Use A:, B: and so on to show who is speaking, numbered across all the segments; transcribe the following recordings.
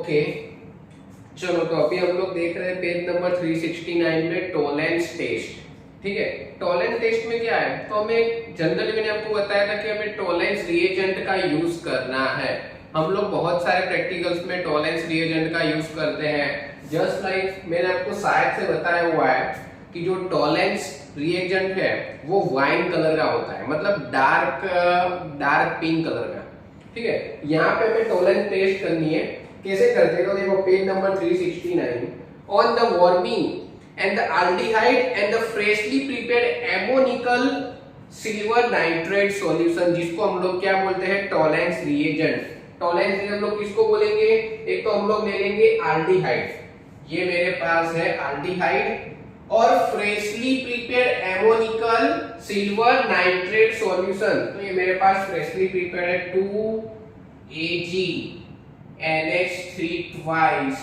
A: Okay, चलो तो अभी हम लोग देख रहे हैं पेज नंबर 369 में टॉलेंस टेस्ट। ठीक है, टॉलेंस टेस्ट में क्या है, तो हमें जनरली मैंने आपको बताया था कि हमें टॉलेंस रिएजेंट का यूज करना है। हम लोग बहुत सारे प्रैक्टिकल्स में टॉलेंस रिएजेंट का यूज करते हैं। जस्ट लाइक मैंने आपको शायद से बताया हुआ है कि जो टॉलेंस रिएजेंट है वो वाइन कलर का होता है, मतलब डार्क पिंक कलर का। ठीक है, यहाँ पे हमें टॉलेंस टेस्ट करनी है। कैसे करते हैं, तो देखो page number 369 on the warming and the aldehyde and the freshly prepared ammoniacal silver nitrate solution, जिसको हम लोग क्या बोलते हैं, टॉलेंस रिएजेंट। टॉलेंस रिएजेंट हम लोग किसको बोलेंगे, एक तो हम लोग ले लेंगे एल्डिहाइड, ये मेरे पास है एल्डिहाइड, और freshly prepared ammoniacal silver nitrate solution, तो ये मेरे पास फ्रेशली प्रिपेयर्ड है 2Ag NH3 ट्वाइस।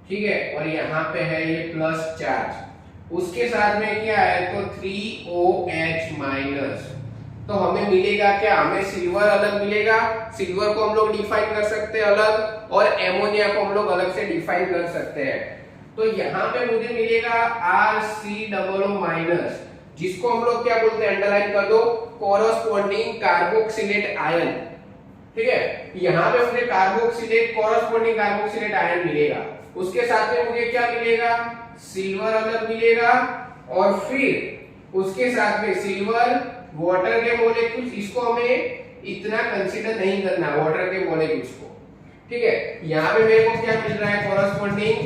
A: ठीक है, और यहाँ पे है ये प्लस चार्ज, उसके साथ में क्या है तो 3OH माइनस। तो हमें मिलेगा क्या, हमें सिल्वर अलग मिलेगा, सिल्वर को हम लोग डिफाइन कर सकते हैं अलग, और एमोनिया को हम लोग अलग से डिफाइन कर सकते हैं। तो यहाँ पे मुझे मिलेगा RCOO माइनस, जिसको हम लोग क्या बोलते हैं, अंडरलाइन कर दो, कोरोस्पोंडिंग कार्बोक्सिलेट आयन। ठीक है, यहाँ पे मुझे कोरोस्पोंडिंग कार्बोक्सिलेट आयन मिलेगा, उसके साथ में मुझे क्या मिलेगा, सिल्वर अलग मिलेगा, और फिर उसके साथ में सिल्वर वाटर के मॉलिक्यूल्स, इसको हमें इतना कंसीडर नहीं करना वाटर के मॉलिक्यूल्स को। ठीक है, यहाँ पे मेरे को क्या मिल रहा है, कोरोस्पोंडिंग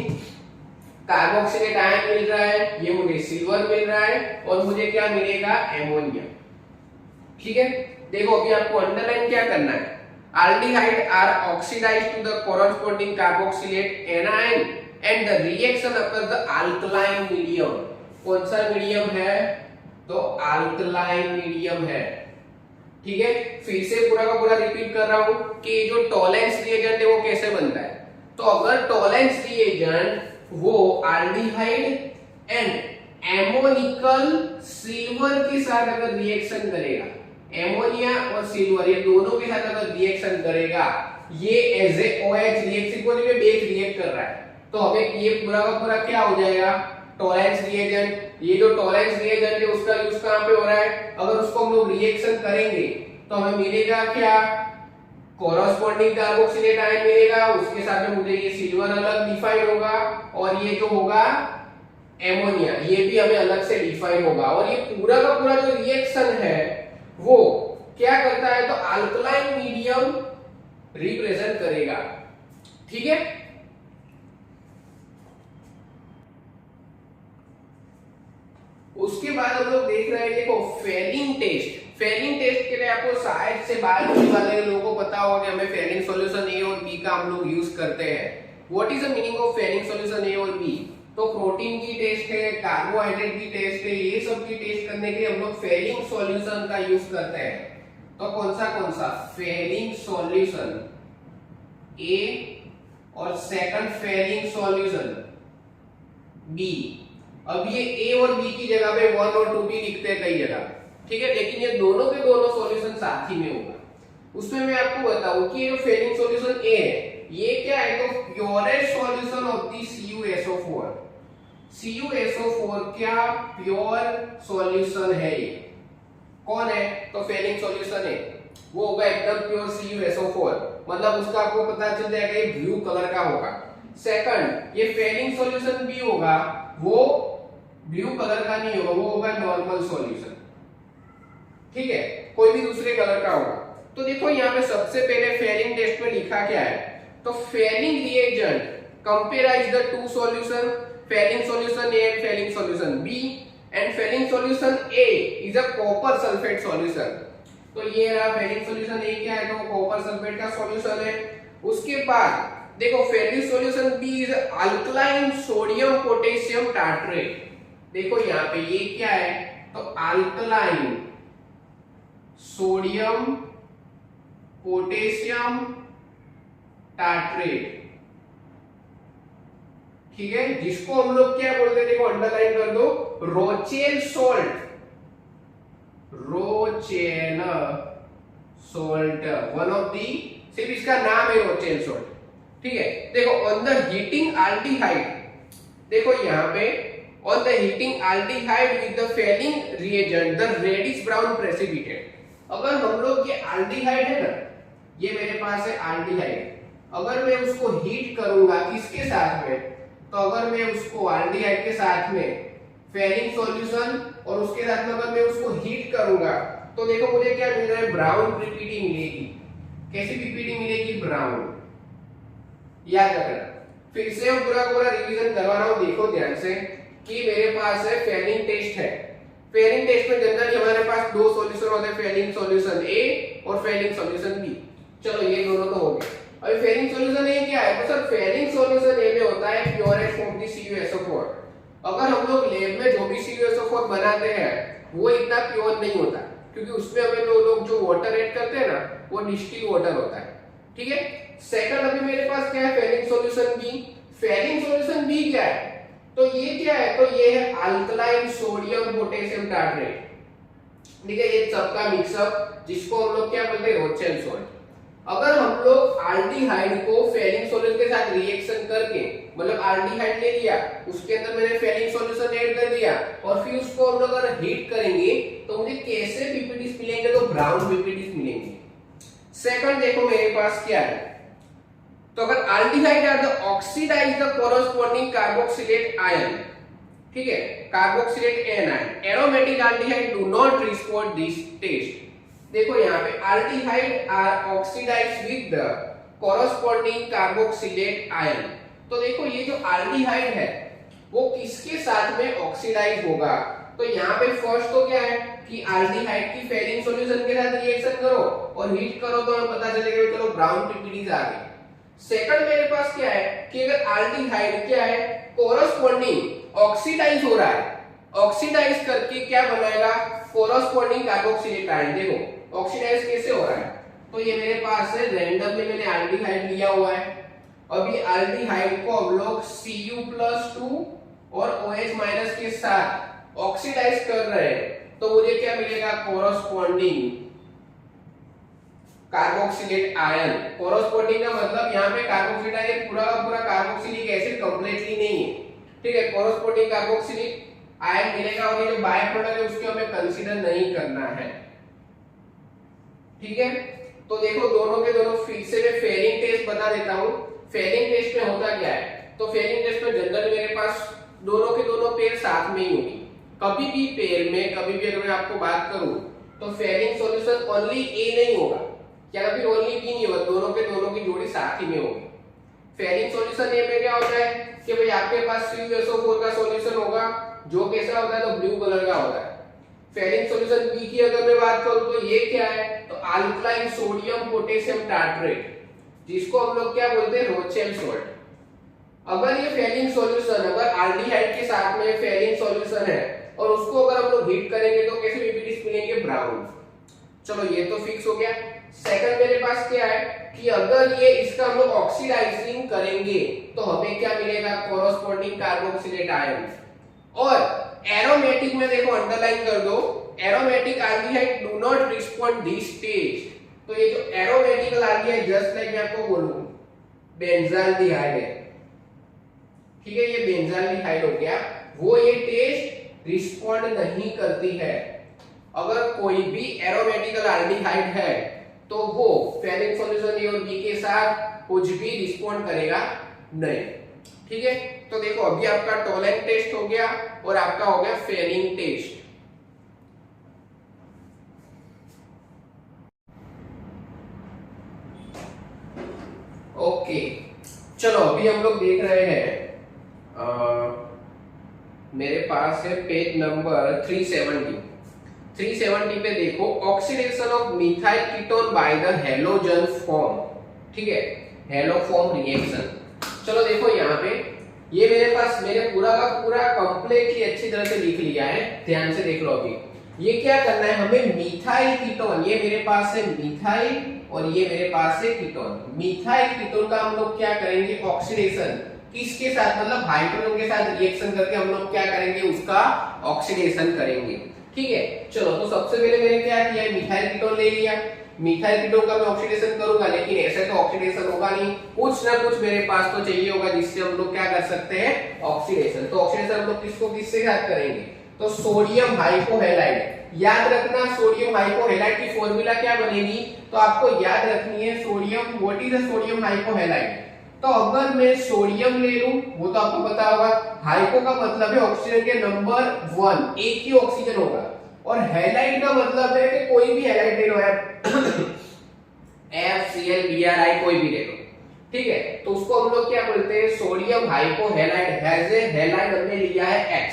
A: कार्बोक्सिलेट आयन मिल रहा है, ये मुझे सिल्वर मिल रहा है, और मुझे क्या मिलेगा, एमोनिया। ठीक है, देखो अभी आपको अंडरलाइन क्या करना है, aldehyde are oxidized to the corresponding carboxylate anion and the reaction occurs the alkaline medium। कौन सा मीडियम है, तो अल्कलाइन मीडियम है। ठीक है, फिर से पूरा का पूरा रिपीट कर रहा हूं कि जो टॉलेंस रिएजेंट है वो कैसे बनता है। तो अगर टॉलेंस रिएजेंट वो एल्डिहाइड एंड एमोनिकल सिल्वर के साथ अगर रिएक्शन करेगा, एमोनिया और सिल्वर ये दोनों के साथ अगर रिएक्शन करेगा, ये एज ए OH रिएक्शन को बेस रिएक्ट कर रहा है, तो हमें ये पूरा का पूरा क्या हो जाएगा, टॉलेंस रिएजेंट। ये जो टॉलेंस रिएजेंट है उसका यूज कहां पे हो रहा है, अगर उसको हम लोग रिएक्शन करेंगे तो हमें मिलेगा क्या, कोरोस्पोंडिंग कार्बोक्सिलेट आयन मिलेगा, उसके साथ में मुझे ये सिल्वर अलग डिफाइन होगा, और ये जो होगा एमोनिया ये भी हमें अलग से डिफाइन होगा, और ये पूरा का पूरा जो रिएक्शन है वो क्या करता है, तो अल्कलाइन मीडियम रिप्रेजेंट करेगा। ठीक है, उसके बाद हम लोग देख रहे हैं, देखो फेलिंग टेस्ट। फेलिंग टेस्ट के लिए आपको शायद से बायोलॉजी वाले लोगों को पता होगा कि हमें फेलिंग सॉल्यूशन ए और बी का हम लोग यूज करते हैं। What is the meaning of Fehling solution A और बी, तो प्रोटीन की टेस्ट है, कार्बोहाइड्रेट की टेस्ट है, ये सब की टेस्ट करने के लिए हम लोग फेलिंग सॉल्यूशन का यूज करते हैं। तो कौन सा फेलिंग सॉल्यूशन ए, और सेकंड फेलिंग सॉल्यूशन बी। अब ये ए और बी की जगह पे 1 और 2 भी लिखते हैं कई जगह। ठीक है, लेकिन ये दोनों के दोनों सॉल्यूशन साथ ही में होगा। उसमें मैं आपको बताऊं कि ये जो फेलिंग सॉल्यूशन ए है ये क्या है, तो purest solution of the CuSO4। CuSO4 क्या प्योर सॉल्यूशन है, ये कौन है, तो फेलिंग सॉल्यूशन है, वो होगा एकदम प्योर CuSO4, मतलब उसका आपको पता चल जाएगा ये ब्लू कलर का होगा। सेकंड, ये फेलिंग सॉल्यूशन भी होगा, वो ब्लू कलर का नहीं होगा, वो होगा नॉर्मल सॉल्यूशन। ठीक है, कोई भी दूसरे कलर का होगा। तो देखो यहाँ पे सबसे पहले फेलिंग टेस्ट में लिखा क्या है, तो Fehling reagent comprises the two solution, Fehling solution A and Fehling solution B, and Fehling solution A is a copper sulphate solution. तो ये रहा फेलिंग सॉल्यूशन ए क्या है, तो कॉपर सल्फेट का सॉल्यूशन है। उसके बाद देखो Fehling solution B is alkaline sodium potassium tartrate. देखो यहाँ पे ये क्या है, तो अल्कलाइन सोडियम पोटेशियम टार्ट्रेट। ठीक है, जिसको हम लोग क्या बोलते हैं, देखो अंडरलाइन कर दो, रोचेल salt, रोचेल salt one of the, सिर्फ इसका नाम है रोचेल सॉल्ट। ठीक है, देखो ऑन द हीटिंग एल्डिहाइड, देखो यहाँ पे on the heating aldehyde with the Fehling reagent the reddish brown precipitate, अगर हम लोग ये एल्डिहाइड है ना, ये मेरे पास है एल्डिहाइड, अगर मैं उसको हीट करूंगा किसके साथ में, तो अगर मैं उसको एल्डिहाइड के साथ में फेलिंग सॉल्यूशन और उसके साथ में अगर मैं उसको हीट करूंगा तो देखो मुझे क्या मिल रहा है, ब्राउन पीपीटी मिलेगी। कैसी पीपीटी मिलेगी, ब्राउन। याद रखना, फिर से हम पूरा पूरा रिवीजन करवा रहा हूं, देखो ध्यान से कि मेरे पास है फेलिंग टेस्ट है। फेलिंग टेस्ट में जनरली हमारे पास दो सॉल्यूशन होते हैं, फेलिंग सॉल्यूशन ए और फेलिंग सॉल्यूशन बी। चलो ये दोनों तो हो गए। अभी फेलिंग सॉल्यूशन ए क्या है, तो सर फेलिंग सॉल्यूशन ए में होता है प्योरेस्ट फॉर्म दी CuSO4। अगर हम लोग लैब में जो भी CuSO4 बनाते हैं वो इतना प्योर नहीं होता, क्योंकि उसमें हमें लोग जो वाटर ऐड करते हैं ना वो डिस्टिल वाटर होता है। ठीक है, सेकंड अभी मेरे पास क्या है, Fehling solution B. Fehling solution B क्या है, तो ये क्या है, तो ये है अल्कलाइन सोडियम पोटेशियम टार्ट्रेट। ठीक है, ये सबका मिक्सअप जिसको हम लोग क्या बोलते हैं, रोचेल सॉल्ट। अगर हम लोग एल्डिहाइड को फेलिंग सॉल्यूशन के साथ रिएक्शन करके, मतलब एल्डिहाइड ले लिया, उसके अंदर मैंने फेलिंग सॉल्यूशन ऐड कर दिया और फिर उसको हम लोग अगर हीट करेंगे तो मुझे कैसे पीपीटीज मिलेंगे, तो ब्राउन पीपीटीज मिलेंगे। सेकंड देखो मेरे पास क्या है, तो अगर aldehyde are the oxidise the corresponding carboxylate ion, ठीक है, carboxylate anion, aromatic aldehyde do not respond this test. देखो यहाँ पे aldehyde are oxidised with the corresponding carboxylate ion, तो देखो ये जो एल्डिहाइड है वो किसके साथ में ऑक्सीडाइज होगा, तो यहाँ पे फर्स्ट तो क्या है कि एल्डिहाइड की फेलिंग सॉल्यूशन के साथ रिएक्शन करो और हीट करो तो हमें पता चलेगा कि चलो ब्राउन पीपीटीज आ गई। सेकंड मेरे पास क्या है कि अगर एल्डिहाइड क्या है, कोरोस्पोंडिंग ऑक्सीडाइज हो रहा है, ऑक्सीडाइज करके क्या बनाएगा, कोरोस्पोंडिंग कार्बोक्सिलेट आयन। देखो ऑक्सीडाइज कैसे हो रहा है, तो ये मेरे पास है रैंडमली मैंने एल्डिहाइड लिया हुआ है। अभी एल्डिहाइड को हम लोग Cu+2 और OH- के साथ ऑक्सीडाइज कर रहे हैं, तो मुझे क्या मिलेगा, कोरोस्पोंडिंग कार्बोक्सिलेट आयन। कोरोस्पोंडिंग का मतलब यहाँ पे कार्बोक्सिलेट आयन पूरा का पूरा कार्बोक्सिलिक एसिड कंप्लीटली नहीं है। ठीक है, कोरोस्पोंडिंग कार्बोक्सिलिक आयन मिलेगा और ये जो बाय प्रोडक्ट है उसको हमें कंसीडर नहीं करना है। ठीक है, तो देखो दोनों के दोनों फिर से मैं फेलिंग टेस्ट बता देता हूँ। फेलिंग टेस्ट में होता क्या है, तो फेलिंग टेस्ट में जनरली मेरे पास दोनों के दोनों पेयर साथ में ही होगी। कभी भी पेयर में, कभी भी अगर मैं आपको बात करूं तो फेलिंग सॉल्यूशन ओनली ए नहीं होगा या फिर ओनली बी नहीं होगा, दोनों के दोनों की जोड़ी साथ ही में होगी। फेलिंग सॉल्यूशन ए में क्या होता है कि भाई आपके पास CuSO4 का सॉल्यूशन होगा जो कैसा होता है, तो ब्लू कलर का होता है। फेलिंग सॉल्यूशन बी की अगर मैं बात करूं तो ये क्या है, तो अल्कलाइन सोडियम पोटेशियम टार्ट्रेट, जिसको हम लोग क्या बोलते हैं, रोचेल सॉल्ट। अगर ये फेलिंग सॉल्यूशन अगर एल्डिहाइड के साथ में फेलिंग सॉल्यूशन है और उसको अगर हम लोग हीट करेंगे तो कैसे पीपीटीज मिलेंगे, ब्राउन। चलो ये तो फिक्स हो गया। सेकंड मेरे पास क्या है कि अगर ये इसका हम लोग ऑक्सीडाइजिंग करेंगे तो हमें क्या मिलेगा, कोरोस्पोंडिंग कार्बोक्सिलेट आयन। और एरोमेटिक में देखो अंडरलाइन कर दो, aromatic aldehyde do not respond this test. तो ये जो एरोमेटिक एल्डिहाइड जस्ट लाइक मैं आपको बोलूं बेंजाल्डिहाइड है, ठीक है, ये बेंजाल्डिहाइड हो गया, वो ये टेस्ट रिस्पोंड नहीं करती है। अगर कोई भी एरोमेटिक एल्डिहाइड है तो वो फेलिंग सॉल्यूशन ए और बी के साथ कुछ भी रिस्पोंड करेगा नहीं। ठीक है, तो देखो अभी आपका टोलेंट टेस्ट हो गया और आपका हो गया फेलिंग टेस्ट। ओके, चलो अभी हम लोग देख रहे हैं मेरे पास है पेज नंबर 370 पे देखो, oxidation of methyl ketone by the halogen form. ठीक है, हैलो फॉर्म रिएक्शन। चलो देखो यहाँ पे ये मेरे पास मेरे पूरा का पूरा कंप्लीटली अच्छी तरह से लिख लिया है, ध्यान से देख लो। अभी ये क्या करना है हमें, मिथाइल कीटोन, ये मेरे पास है मिथाइल और ये मेरे पास है कीटोन। मिथाइल कीटोन का हम लोग क्या करेंगे, ऑक्सीडेशन किसके साथ, मतलब हाइड्रोजन के साथ रिएक्शन करके हम लोग क्या करेंगे, उसका ऑक्सीडेशन करेंगे। ठीक है, चलो तो सबसे पहले मैंने क्या किया, मिथाइल कीटोन ले लिया। मिथाइल कीटोन का मैं ऑक्सीडेशन करूंगा, लेकिन ऐसे तो ऑक्सीडेशन होगा नहीं, कुछ ना कुछ मेरे पास तो चाहिए होगा जिससे हम लोग क्या कर सकते हैं, ऑक्सीडेशन। तो ऑक्सीडेशन हम लोग किसको किससे याद करेंगे, तो सोडियम हाइपोहैलाइड। याद रखना सोडियम हाइपोहैलाइड की फॉर्मूला क्या बनेगी, तो आपको याद रखनी है sodium, what is the sodium hypohalide. तो अगर मैं सोडियम ले लूं, वो तो आपको पता होगा, हाइपो का मतलब है ऑक्सीजन के नंबर 1, एक ही ऑक्सीजन होगा, और हैलाइड का मतलब है कि कोई भी हैलाइड ले लो, FCl BRI कोई भी ले लो, ठीक है। तो उसको हम लोग क्या बोलते हैं, सोडियम हाइपोहैलाइड। हैज ए हैलाइड हमने लिया है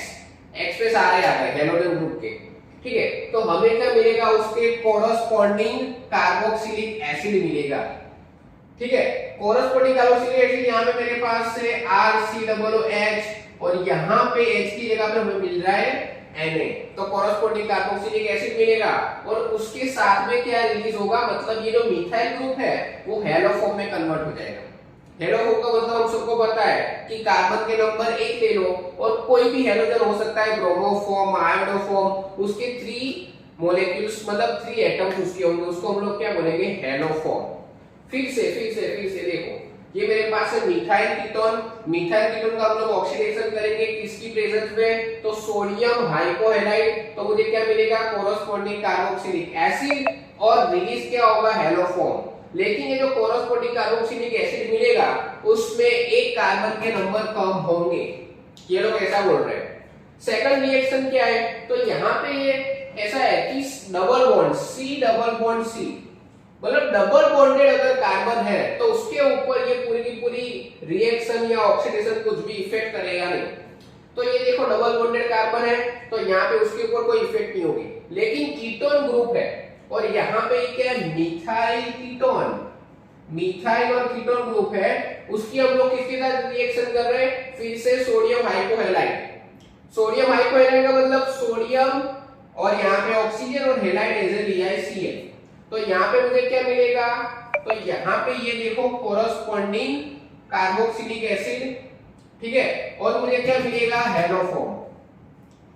A: X पे सारे आ गए हैलोजन ग्रुप के, ठीक है। तो हमें क्या मिलेगा, उसके कोरस्पॉन्डिंग कार्बोक्सिलिक एसिड मिलेगा, ठीक है। कोरस्पॉन्डिंग कार्बोक्सिलिक एसिड यहाँ पे मेरे पास से RCOOH, और यहाँ पे H की जगह पे हमें मिल रहा है Na, तो कोरस्पॉन्डिंग कार्बोक्सिलिक एसिड मिलेगा, और उसके साथ में क्या रिलीज होगा, मतलब ये जो मिथाइल ग्रुप है वो हैलो फॉर्म में कन्वर्ट हो जाएगा। हैलो फॉर्म का मतलब हम सबको पता है कि कार्बन के नंबर 1 ले लो, और कोई भी हैलोजन हो सकता है, ब्रोमो फॉर्म, आयोडो फॉर्म, उसके 3 मॉलिक्यूल्स मतलब 3 एटम्स उसके होंगे, उसको हम लोग क्या बोलेंगे, हैलो फॉर्म। फिर से देखो, ये मेरे पास है मिथाइल कीटोन। मिथाइल कीटोन का हम लोग ऑक्सीडेशन करेंगे किसकी प्रेजेंस में, तो सोडियम हाइपोहैलाइड, तो मुझे क्या मिलेगा, कोरस्पॉन्डिंग कार्बोक्सिलिक एसिड, और रिलीज क्या होगा, हैलो फॉर्म। लेकिन ये जो कोरस्पॉन्डिंग कार्बोक्सिलिक एसिड मिलेगा उसमें एक कार्बन के नंबर कम होंगे, ये लोग ऐसा बोल रहे हैं। सेकंड रिएक्शन क्या है, तो यहाँ पे ये ऐसा है कि डबल बॉन्ड C, मतलब डबल बॉन्डेड अगर कार्बन है तो उसके ऊपर ये पूरी की पूरी रिएक्शन या ऑक्सीडेशन कुछ भी इफेक्ट करेगा नहीं। तो ये देखो डबल बॉन्डेड कार्बन है, तो यहाँ पे उसके ऊपर कोई इफेक्ट नहीं होगी, लेकिन कीटोन ग्रुप है, और यहाँ पे क्या है, मिथाइल कीटोन, मिथाइल और कीटोन ग्रुप है, उसकी हम लोग किसके साथ रिएक्शन कर रहे हैं, फिर से सोडियम हाइपोहैलाइड। सोडियम हाइपोहैलाइड का मतलब सोडियम और यहाँ पे ऑक्सीजन और हैलाइड एज लिया है Cl, तो यहाँ पे मुझे क्या मिलेगा, तो यहाँ पे ये देखो कोरस्पॉन्डिंग कार्बोक्सिलिक एसिड, ठीक है, और मुझे क्या मिलेगा, हैलो फॉर्म।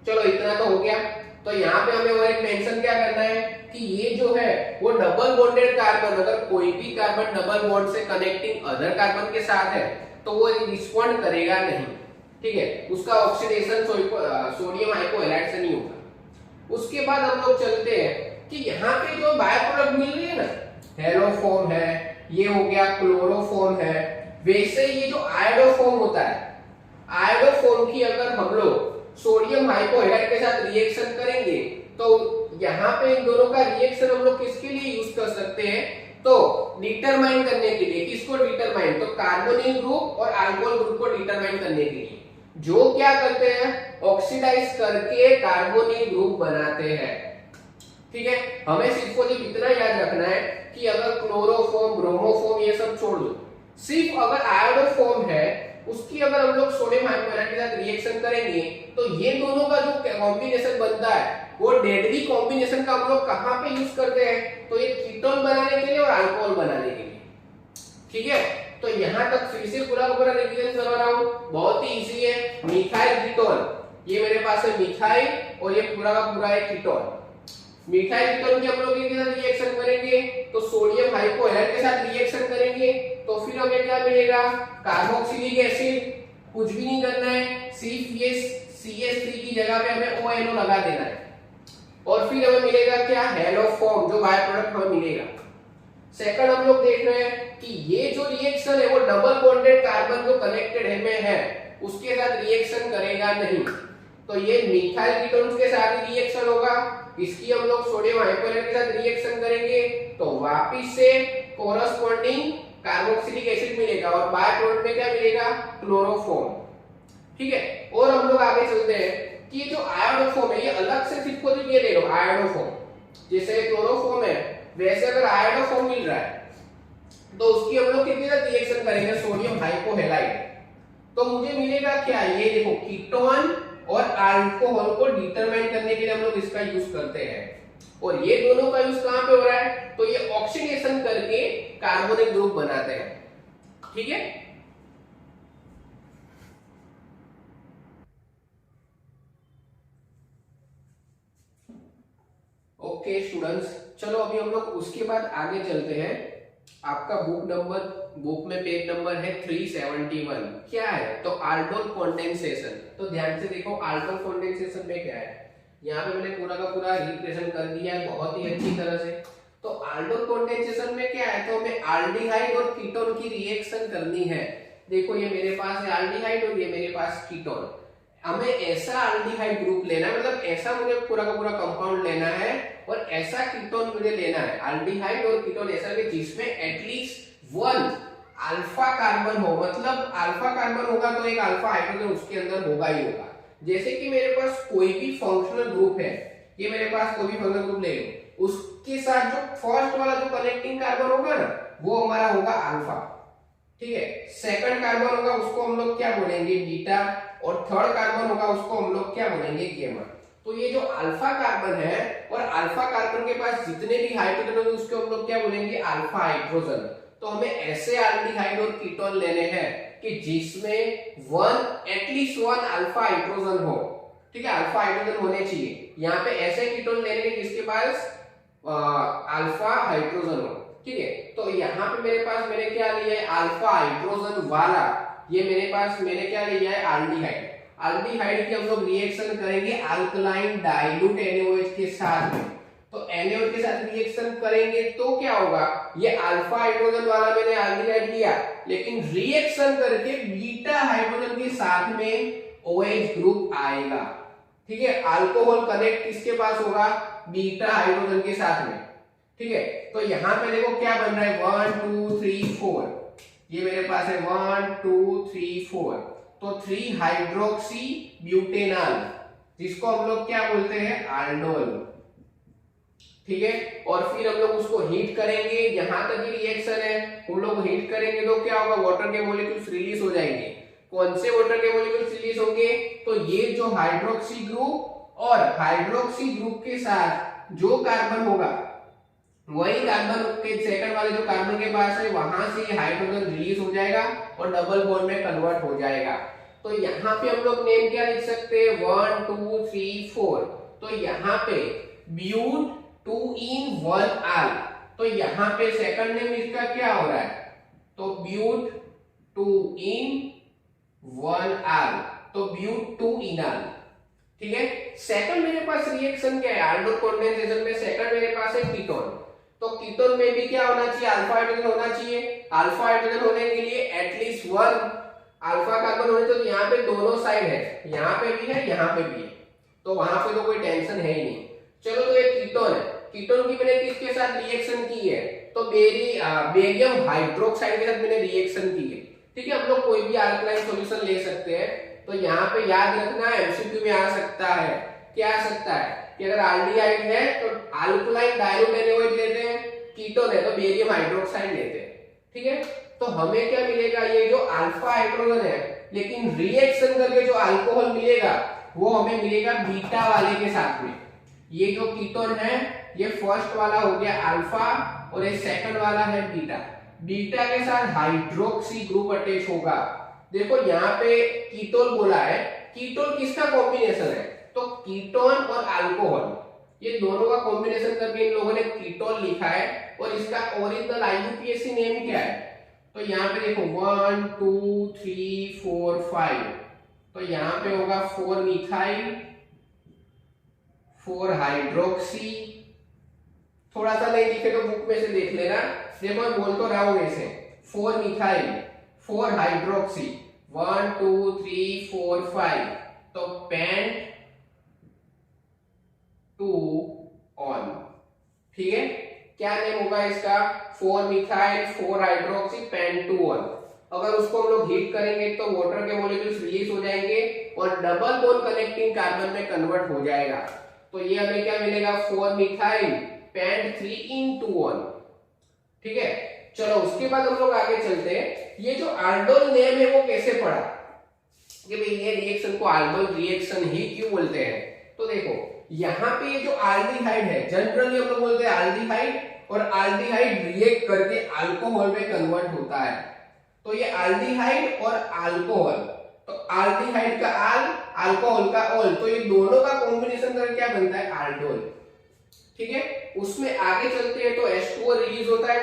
A: चलो इतना तो हो गया। तो यहाँ पे हमें और एक मेंशन क्या करना है कि ये जो है वो डबल बॉन्डेड कार्बन, अगर कोई भी कार्बन डबल बॉन्ड से कनेक्टिंग अदर कार्बन के साथ है तो वो रिस्पॉन्ड करेगा नहीं, ठीक है, उसका ऑक्सीडेशन सोडियम हाइपोहैलाइड से नहीं होगा। उसके बाद हम लोग चलते हैं कि यहाँ पे जो बाय प्रोडक्ट मिल रही है ना, हैलो फॉर्म है, ये हो गया क्लोरोफॉर्म है, वैसे ये जो आयोडो फॉर्म होता है, आयोडो फॉर्म की अगर हम लोग सोडियम हाइपोहैलाइड के साथ रिएक्शन करेंगे तो यहाँ पे इन दोनों का रिएक्शन हम लोग किसके लिए यूज कर सकते हैं, तो डिटरमाइन करने के लिए। किसको डिटरमाइन, तो कार्बोनिल ग्रुप और अल्कोहल ग्रुप को डिटरमाइन करने के लिए, जो क्या करते हैं, ऑक्सीडाइज करके कार्बोनिल ग्रुप बनाते हैं, ठीक है। हमें सिर्फ को इतना याद रखना है कि अगर क्लोरोफॉर्म, ब्रोमोफॉर्म ये सब छोड़ दो, सिर्फ अगर आयोडो फॉर्म है उसकी अगर हम लोग सोडियम हाइपोहैलाइड के साथ रिएक्शन करेंगे तो ये दोनों का जो कॉम्बिनेशन बनता है वो डेडली कॉम्बिनेशन का हम लोग कहां पे यूज करते हैं, तो ये कीटोन बनाने के लिए और अल्कोहल बनाने के लिए, ठीक है। तो यहां तक फिर से पूरा रिवीजन करवा रहा हूं, बहुत ही इजी है। मिथाइल कीटोन, ये मेरे पास है मिथाइल, और ये पूरा का पूरा है कीटोन। मिथाइल कीटोन की हम लोग इनके साथ रिएक्शन करेंगे तो सोडियम हाइपोहैलाइड के साथ रिएक्शन करेंगे तो फिर हमें क्या मिलेगा, कार्बोक्सिलिक एसिड, कुछ भी नहीं करना है, सिर्फ ये CH3 की जगह पे हमें ONO लगा देना है, और फिर हमें मिलेगा क्या, हैलो फॉर्म, जो बाय प्रोडक्ट हमें मिलेगा। सेकंड हम लोग देख रहे हैं कि ये जो रिएक्शन है वो डबल बॉन्डेड कार्बन जो कनेक्टेड है में है उसके साथ रिएक्शन करेगा नहीं, तो ये मिथाइल कीटोन्स के साथ ही रिएक्शन होगा। इसकी हम लोग सोडियम हाइपोहैलाइड के साथ रिएक्शन करेंगे तो वापस से कोरस्पॉन्डिंग कार्बोक्सिलिक एसिड मिलेगा, और बाय प्रोडक्ट में क्या मिलेगा, क्लोरोफॉर्म, ठीक है। और हम लोग आगे चलते हैं कि जो आयोडोफॉर्म है, ये अलग से सिर्फ को ये ले लो, आयोडोफॉर्म, जैसे क्लोरोफॉर्म है वैसे अगर आयोडोफॉर्म मिल रहा है तो उसकी हम लोग कितने साथ रिएक्शन करेंगे, सोडियम हाइपोहैलाइड, तो मुझे मिलेगा क्या, ये देखो कीटोन और अल्कोहल को डिटरमाइन करने के लिए हम लोग इसका यूज करते हैं, और ये दोनों का यूज कहां पे हो रहा है, तो ये ऑक्सीडेशन करके कार्बोनिल ग्रुप बनाते हैं, ठीक है। ओके स्टूडेंट्स, चलो अभी हम लोग उसके बाद आगे चलते हैं। आपका बुक में पेज नंबर है 371। क्या है? तो आल्डोल कंडेंसेशन। तो ध्यान से देखो आल्डोल कंडेंसेशन में क्या है। यहाँ पे मैंने पूरा का पूरा रिप्रेजेंट कर दिया है बहुत ही अच्छी तरह से। तो आल्डोल कंडेंसेशन में क्या है, तो हमें एल्डिहाइड और कीटोन की रिएक्शन करनी है। देखो ये मेरे पास है एल्डिहाइड और ये मेरे पास कीटोन। हमें ऐसा एल्डिहाइड ग्रुप लेना है, मतलब ऐसा मुझे पूरा का पूरा कंपाउंड लेना है और ऐसा कीटोन मुझे लेना है, एल्डिहाइड और कीटोन ऐसा कि जिसमें एटलीस्ट वन अल्फा कार्बन हो। मतलब अल्फा कार्बन होगा तो एक अल्फा हाइड्रोजन उसके अंदर होगा ही होगा। जैसे कि मेरे पास कोई भी फंक्शनल ग्रुप है, ये मेरे पास कोई भी फंक्शनल ग्रुप ले लो, उसके साथ जो फर्स्ट वाला जो कनेक्टिंग कार्बन होगा ना वो हमारा होगा अल्फा, ठीक है। सेकंड कार्बन होगा उसको हम लोग क्या बोलेंगे, बीटा, और थर्ड कार्बन होगा उसको हम लोग क्या बोलेंगे, गामा। तो ये जो अल्फा कार्बन है और अल्फा कार्बन के पास जितने भी हाइड्रोजन होंगे उसको हम लोग क्या बोलेंगे, अल्फा हाइड्रोजन। तो हमें ऐसे एल्डिहाइड और कीटोन लेने हैं कि जिसमें एटलीस्ट वन अल्फा हाइड्रोजन हो, ठीक है, अल्फा हाइड्रोजन होने चाहिए। यहाँ पे ऐसे कीटोन लेने हैं जिसके पास अल्फा हाइड्रोजन हो, ठीक है। तो यहाँ पे मेरे पास मैंने क्या लिया है, अल्फा हाइड्रोजन वाला, ये मेरे पास मैंने क्या लिया है, एल्डिहाइड। एल्डिहाइड की हम लोग रिएक्शन करेंगे अल्कलाइन डाइल्यूट NaOH के साथ में। तो NaOH के साथ रिएक्शन करेंगे तो क्या होगा, ये अल्फा हाइड्रोजन वाला मैंने एल्डिहाइड लिया, लेकिन रिएक्शन करके बीटा हाइड्रोजन के साथ में OH ग्रुप आएगा, ठीक है। अल्कोहल कनेक्ट किसके पास होगा, बीटा हाइड्रोजन के साथ में, ठीक है। तो यहाँ पे देखो क्या बन रहा है, 1 2 3 4, ये मेरे पास है 1 2 3 4। तो 3 हाइड्रोक्सी ब्यूटेनॉल, जिसको हम लोग क्या बोलते हैं, आल्डोल, ठीक है। और फिर हम लोग उसको हीट करेंगे, यहां तक ही रिएक्शन है, हम लोग हीट करेंगे तो क्या होगा, वाटर के मॉलिक्यूल्स रिलीज हो जाएंगे। कौन से वाटर के मॉलिक्यूल्स रिलीज होंगे, तो ये जो हाइड्रोक्सी ग्रुप और हाइड्रोक्सी ग्रुप के साथ जो कार्बन होगा वही कार्बन के सेकंड वाले जो कार्बन के पास है वहां से हाइड्रोजन रिलीज हो जाएगा और डबल बॉन्ड में कन्वर्ट हो जाएगा। तो यहाँ पे हम लोग नेम क्या लिख सकते हैं, 1 2 3 4। तो यहाँ पे ब्यूट 2 in 1 आल, तो यहाँ पे सेकंड नेम इसका क्या हो रहा है, तो ब्यूट 2 in 1 आल, तो ब्यूट 2 इनाल, ठीक है। सेकंड मेरे पास रिएक्शन क्या है, आल्डोल कंडेंसेशन में सेकंड मेरे पास है कीटोन। तो कीटोन में भी क्या होना चाहिए, अल्फा हाइड्रोजन होना चाहिए। अल्फा हाइड्रोजन होने के लिए एटलीस्ट वन अल्फा कार्बन होने चाहिए। तो यहाँ पे दोनों साइड है, यहाँ पे भी है यहाँ पे भी है, तो वहां पे तो कोई टेंशन है ही नहीं। चलो तो ये कीटोन है, कीटोन की मैंने किसके साथ रिएक्शन की है, तो बेरियम हाइड्रोक्साइड के साथ मैंने रिएक्शन की है, ठीक है। हम लोग कोई भी अल्कलाइन सॉल्यूशन ले सकते हैं। तो यहाँ पे याद रखना एमसीक्यू में आ सकता है, क्या आ सकता है कि अगर एल्डिहाइड है तो अल्कलाइन डाइल्यूट NaOH लेते हैं, कीटोन है तो बेरियम हाइड्रोक्साइड लेते हैं, ठीक है। तो हमें क्या मिलेगा, ये जो अल्फा हाइड्रोजन है, लेकिन रिएक्शन करके जो अल्कोहल मिलेगा वो हमें मिलेगा बीटा वाले के साथ में। ये जो कीटोन है ये फर्स्ट वाला हो गया अल्फा और ये सेकंड वाला है बीटा। बीटा के साथ हाइड्रोक्सी ग्रुप अटैच होगा। देखो यहाँ पे कीटोन बोला है, कीटोन किसका कॉम्बिनेशन है, तो कीटोन और अल्कोहल, ये दोनों का कॉम्बिनेशन करके इन लोगों ने कीटोन लिखा है। और इसका ओरिजिनल IUPAC नेम क्या है, तो यहाँ पे देखो 1 2 3 4 5, तो यहाँ पे होगा 4 मिथाइल 4 हाइड्रोक्सी। थोड़ा सा नहीं दिखे तो बुक में से देख लेना, देखो मैं बोल तो रहा हूं ऐसे, 4 मिथाइल 4 हाइड्रोक्सी 1 2 3 4 5, तो पेंट 2 ऑन, ठीक है। क्या नेम होगा इसका, 4 मिथाइल 4 हाइड्रोक्सी पेंट 2 ऑन। अगर उसको हम लोग हीट करेंगे तो वाटर के मॉलिक्यूल्स रिलीज हो जाएंगे और डबल बॉन्ड कनेक्टिंग कार्बन में कन्वर्ट हो जाएगा। तो ये हमें क्या मिलेगा, 4 मिथाइल पेंट 3 in 2 ऑन, ठीक है। चलो उसके बाद हम लोग आगे चलते हैं। ये जो आल्डोल नेम है वो कैसे पड़ा, कि भाई ये रिएक्शन को आल्डोल रिएक्शन ही क्यों बोलते हैं। तो देखो यहाँ पे ये जो एल्डिहाइड है, जनरली हम लोग बोलते हैं एल्डिहाइड, और एल्डिहाइड रिएक्ट करके अल्कोहल में कन्वर्ट होता है। तो ये एल्डिहाइड और अल्कोहल, तो एल्डिहाइड का आल, अल्कोहल का ऑल, तो ये दोनों का कॉम्बिनेशन करके क्या बनता है, आल्डोल, ठीक है। उसमें आगे चलते हैं तो H2O रिलीज होता है,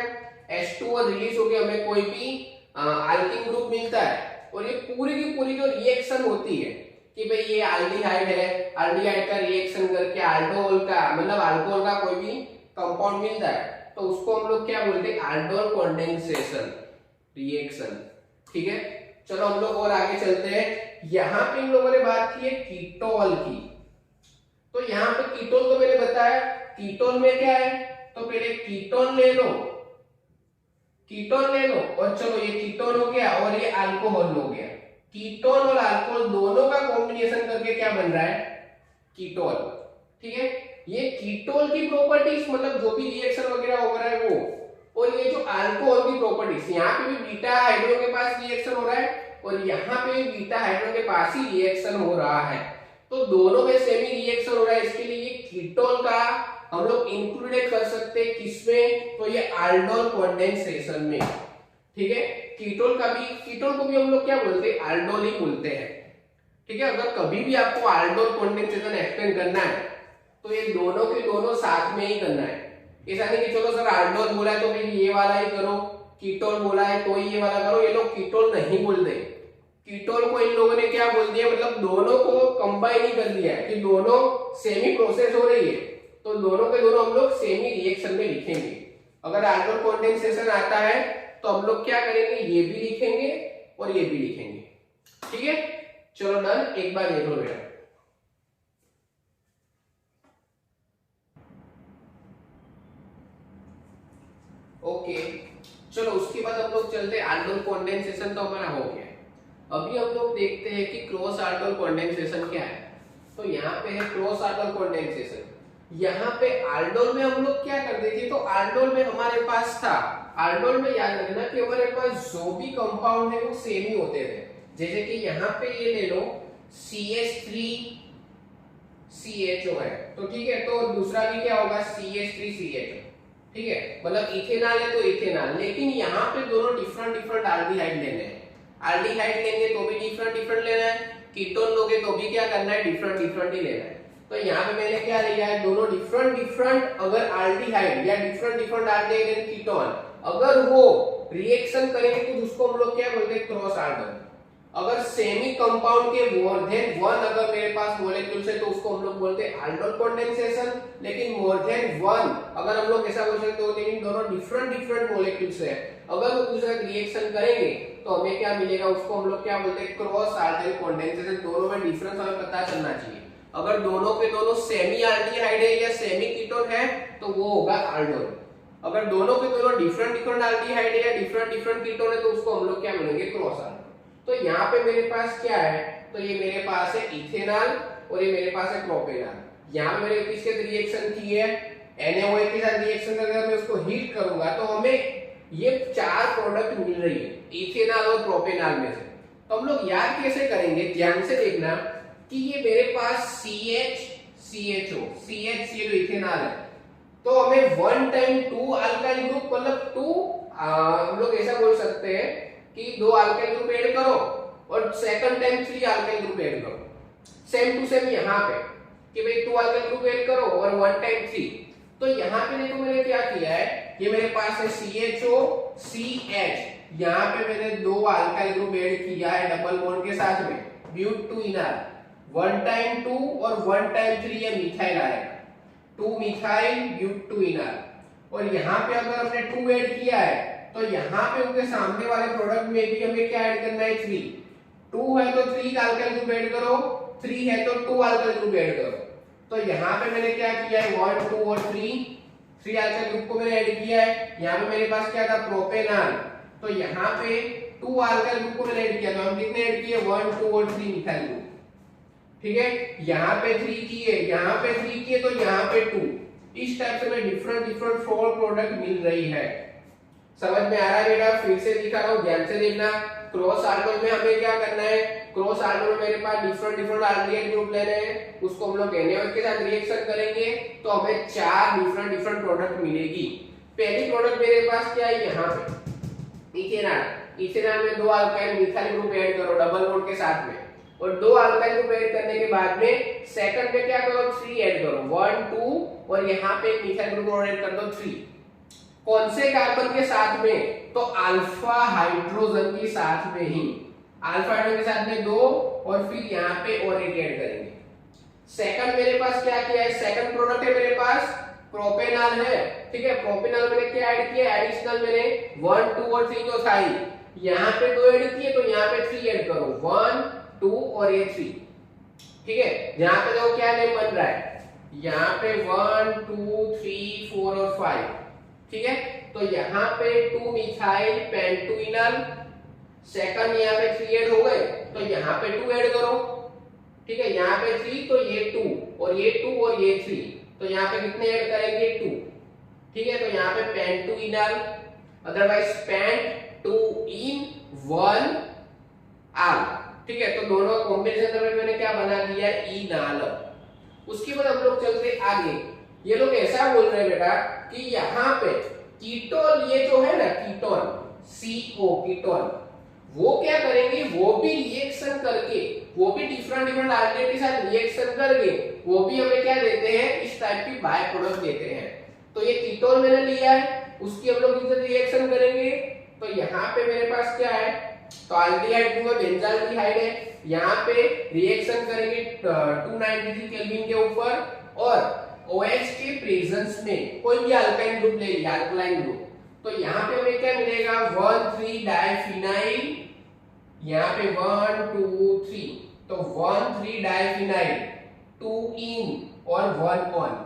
A: H2O रिलीज होके हमें कोई भी अल्कीन ग्रुप मिलता है, और ये पूरी की पूरी जो रिएक्शन होती है कि भाई ये एल्डिहाइड है, एल्डिहाइड का रिएक्शन करके अल्कोहल का मतलब अल्कोहल का कोई भी कंपाउंड मिलता है, तो उसको हम लोग क्या बोलते हैं, अल्कोहल कंडेंसेशन रिएक्शन। ठीक है, चलो हम लोग और आगे चलते हैं। यहाँ पे इन लोगों ने बात की है कीटोल की, तो यहाँ पे कीटोल तो मैंने बताया, कीटोल में क्या है, तो पहले कीटोन ले लो, कीटोन ले लो, और चलो ये कीटोन हो गया और ये अल्कोहल हो गया। कीटोन और अल्कोहल दोनों का कॉम्बिनेशन करके क्या बन रहा है, कीटोल। ठीक है, ये कीटोल की प्रॉपर्टीज मतलब जो भी रिएक्शन वगैरह हो रहा है वो, और ये जो अल्कोहल की प्रॉपर्टीज, यहाँ पे भी बीटा हाइड्रो के पास रिएक्शन हो रहा है और यहाँ पे भी बीटा हाइड्रो के पास ही रिएक्शन हो रहा है, तो दोनों में सेमी रिएक्शन हो रहा है। इसके लिए ये कीटोल का हम लोग इंक्लूडेड कर सकते हैं किसमें, तो ये aldol कंडेंसेशन में। ठीक है, कीटोल को भी हम लोग क्या बोलते हैं, aldol ही बोलते हैं। ठीक है, अगर कभी भी आपको aldol कंडेंसेशन एक्सप्लेन करना है तो ये दोनों के दोनों साथ में ही करना है। ऐसा नहीं कि चलो सर aldol बोला है तो फिर ये वाला ही करो, कीटोल बोला है तो ये वाला करो, ये लोग कीटोल नहीं बोलते। कीटोल को इन लोगों ने क्या बोल दिया, मतलब दोनों को कंबाइन ही कर दिया है कि दोनों सेमी प्रोसेस हो रही है, तो दोनों के दोनों हम लोग सेमी रिएक्शन में लिखेंगे। अगर aldol कंडेंसेशन आता है तो हम लोग क्या करेंगे, ये भी लिखेंगे और ये भी लिखेंगे। ठीक है, चलो डन, एक बार ये लो बेटा। ओके, चलो उसके बाद हम लोग चलते हैं aldol कंडेंसेशन तो हमारा हो गया। अभी हम लोग देखते हैं कि क्रॉस aldol कंडेंसेशन क्या है। तो यहाँ पे है क्रॉस aldol कंडेंसेशन। यहाँ पे aldol में हम लोग क्या करते थे, तो aldol में हमारे पास था, aldol में याद रखना कि हमारे पास जो भी कंपाउंड है वो सेम ही होते थे। जैसे कि यहाँ पे ये ले लो CH3CHO है, तो ठीक है, तो दूसरा भी क्या होगा CH3CHO। ठीक है, मतलब इथेनॉल है तो इथेनॉल, लेकिन यहाँ पे दोनों डिफरेंट एल्डिहाइड लेने हैं। एल्डिहाइड लेंगे तो भी डिफरेंट लेना है, कीटोन लोगे तो भी क्या करना है, डिफरेंट ही लेना है। तो यहाँ पे मैंने क्या लिया है, दोनों डिफरेंट अगर एल्डिहाइड या डिफरेंट एल्डिहाइड एंड कीटोन अगर वो रिएक्शन करेंगे तो उसको हम लोग क्या बोलते हैं, क्रॉस aldol। अगर सेमी कंपाउंड के मोर देन वन अगर मेरे पास मॉलिक्यूल्स है तो उसको हम लोग बोलते हैं aldol कंडेंसेशन। लेकिन मोर देन वन अगर हम लोग ऐसा बोल सकते हो, लेकिन दोनों डिफरेंट मॉलिक्यूल्स है, अगर वो दूसरा रिएक्शन करेंगे तो हमें क्या मिलेगा, उसको हम लोग क्या बोलते हैं, क्रॉस aldol कंडेंसेशन। दोनों में डिफरेंस हमें पता चलना चाहिए। अगर दोनों के दोनों सेमी एल्डिहाइड है या सेमी कीटोन है तो वो होगा aldol। अगर दोनों के दोनों डिफरेंट एल्डिहाइड है या डिफरेंट कीटोन है तो उसको हम लोग क्या बोलेंगे, क्रॉस aldol। तो यहाँ पे मेरे पास क्या है, तो ये मेरे पास है इथेनॉल और ये मेरे पास है प्रोपेनॉल। यहाँ पे मैंने किसके साथ रिएक्शन की है, NaOH के साथ रिएक्शन करके मैं उसको हीट करूंगा तो हमें ये चार प्रोडक्ट मिल रही है इथेनॉल और प्रोपेनॉल में से। तो हम लोग याद कैसे करेंगे, ध्यान से देखना कि ये मेरे पास CHCHO इथेनॉल है, तो हमें one time two alkyl group मतलब टू हम लोग ऐसा बोल सकते हैं कि दो अल्काइल ग्रुप ऐड करो और second time three alkyl group add करो। सेम टू सेम यहाँ पे कि भाई टू अल्काइल ग्रुप ऐड करो और वन टाइम थ्री। तो यहाँ पे देखो मैंने क्या किया है, ये मेरे पास है CHO CH, यहाँ पे मैंने दो अल्काइल ग्रुप ऐड किया है डबल बॉन्ड के साथ में, but two ene, one time two और वन टाइम थ्री, ये मिथाइल आएगा, two methyl but two ene. और यहाँ पे अगर हमने टू ऐड किया है तो यहाँ पे उनके सामने वाले प्रोडक्ट में भी हमें क्या ऐड करना है, थ्री। टू है तो थ्री अल्काइल ग्रुप ऐड करो, थ्री है तो टू अल्काइल ग्रुप ऐड करो। तो यहाँ पे मैंने क्या किया है, वन टू और थ्री अल्काइल ग्रुप को मैंने ऐड किया है। यहाँ पे मेरे पास क्या था, प्रोपेनॉल, तो यहाँ पे टू अल्काइल ग्रुप को मैंने ऐड किया, तो हम कितने ऐड किए, वन टू और थ्री मिथाइल ग्रुप। ठीक है, यहाँ पे थ्री किए, यहाँ पे थ्री किए, तो यहाँ पे टू। इस टाइप से मैं डिफरेंट फोर प्रोडक्ट मिल रही है। समझ में आ रहा है बेटा, फिर से दिखा रहा हूँ, ध्यान से देखना। क्रॉस aldol में हमें क्या करना है, क्रॉस aldol में मेरे पास डिफरेंट एल्डिहाइड ग्रुप लेने हैं, उसको हम लोग NaOH के साथ रिएक्शन करेंगे तो हमें चार डिफरेंट प्रोडक्ट मिलेगी। पहली प्रोडक्ट मेरे पास क्या है, यहाँ पे इथेनॉल। इथेनॉल में दो अल्काइल मिथाइल ग्रुप ऐड करो डबल बॉन्ड के साथ में, और 2 अल्काइल ग्रुप ऐड करने के बाद में सेकंड में क्या करो 3 ऐड करो 1 2 और यहाँ पे एक मिथाइल ग्रुप और ऐड कर दो 3। कौन से कार्बन के साथ में? तो अल्फा हाइड्रोजन के साथ में ही, अल्फा हाइड्रोजन के साथ में 2 और फिर यहाँ पे और एक ऐड करेंगे। सेकंड मेरे पास क्या किया है, सेकंड प्रोडक्ट है मेरे पास प्रोपेनॉल है, ठीक है। प्रोपेनॉल मैंने क्या ऐड किया, एडिशनल मैंने 1 2 और 3 तो था ही, यहाँ पे 2 ऐड किए तो यहाँ पे 3 ऐड करो 1 2 और ये 3, ठीक है। यहाँ पे देखो क्या नेम बन रहा है, यहाँ पे 1 2 3 4 और 5, ठीक है। तो यहाँ पे 2 मिथाइल पेंटोइनल, सेकंड यहाँ पे 3 ऐड हो गए तो यहाँ पे 2 ऐड करो, ठीक है। यहाँ पे 3 तो ये 2 और ये 2 और ये 3, तो यहाँ पे कितने ऐड करेंगे 2, ठीक है। तो यहाँ पे पेंटोइनल अदरवाइज पेंटोइन 1 आल, ठीक है। तो दोनों कॉम्बिनेशन में मैंने क्या बना दिया इनाल। उसके बाद हम लोग चलते आगे। ये लोग ऐसा बोल रहे हैं बेटा कि यहाँ पे कीटोन, ये जो है ना कीटोन CO कीटोन, वो क्या करेंगे, वो भी रिएक्शन करके, वो भी डिफरेंट अल्काइल के साथ रिएक्शन करके वो भी हमें क्या देते हैं, इस टाइप की बाय प्रोडक्ट देते हैं। तो ये कीटोन मैंने लिया है, उसकी हम लोग इधर रिएक्शन करेंगे। तो यहाँ पे मेरे पास क्या है, तो एल्डिहाइड में बेंजाल्डिहाइड है, यहाँ पे रिएक्शन करेंगे 293 केल्विन के ऊपर और OH के प्रेजेंस में कोई भी अल्काइल ग्रुप ले लिया, अल्कलाइन ग्रुप। तो यहाँ पे हमें क्या मिलेगा 1,3 डाइफिनाइल, यहाँ पे 1 2 3, तो 1,3 डाइफिनाइल 2 इन और 1 ऑन।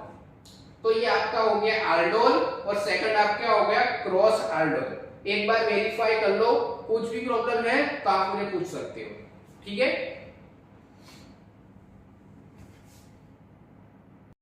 A: तो ये आपका हो गया आल्डोल और सेकंड आपका हो गया क्रॉस आल्डोल। एक बार वेरीफाई कर लो, कुछ भी प्रॉब्लम है तो आप मुझे पूछ सकते हो, ठीक है।